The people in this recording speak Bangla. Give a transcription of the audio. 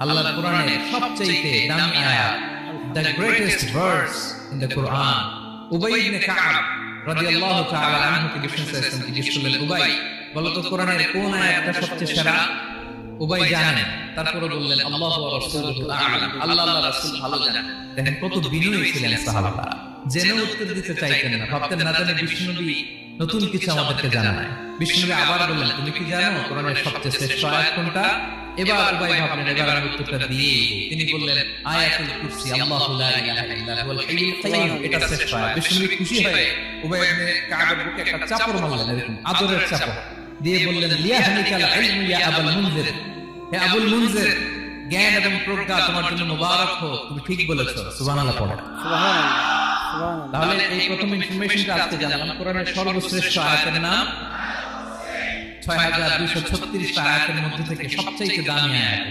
আল্লাহর কোরআনের সবচেয়ে দামি আয়াত, the greatest verse in the Quran. উবাই ইবনে কাব রাদিয়াল্লাহু তাআলা আনহু কে বিশ্বস্ত জিজ্ঞেস করলেন, উবাই বলো তো কোরআনের কোন আয়াতটা সবচেয়ে সেরা? উবাই জানেন, তারপরে বললেন আল্লাহু ওয়া রাসূলুহু আ'লাম, আল্লাহ আল্লাহর রাসূল ভালো জানেন। দেখেন কত বিনয়ী ছিলেন সাহাবারা, জেনে উত্তর দিতে চাইতেন না, ভাবতেন না জানি বিশ্বনবী নতুন কিছু আমাদেরকে জানায়। বিশ্বনবী আবার বললেন, তুমি কি জানো কোরআনের সবচেয়ে শ্রেষ্ঠ আয়াত কোনটা? এবার উবাই ভাবলেন এবার আমি উত্তরটা দিয়ে, তিনি বললেন আয়াতুল কুরসি, আল্লাহু লা ইলাহা ইল্লা হুয়াল হাইয়ুল কাইয়্যুম, এটা শ্রেষ্ঠ আয়াত। বিশ্বনবী খুশি হয়ে উবাই ইবনে কাবের বুকে একটা চাপড় মারলেন, এরকম আদরের চাপড় দিয়ে বললেন, লিয়াহনিকাল ইলমু ইয়া আবুল মুনজির, হে আবুল মুনজির, জ্ঞান এবং প্রজ্ঞা তোমার জন্য মুবারক হোক, তুমি ঠিক বলেছো। সুবহানাল্লাহ পড়ো। সুবহানাল্লাহ। তাহলে এই প্রথম ইনফরমেশনটা আজকে জানলাম, কোরআনের সর্বশ্রেষ্ঠ আয়াতের নাম ৬২৩৬ আয়াতের মধ্যে থেকে সবচেয়ে দামি আয়াত।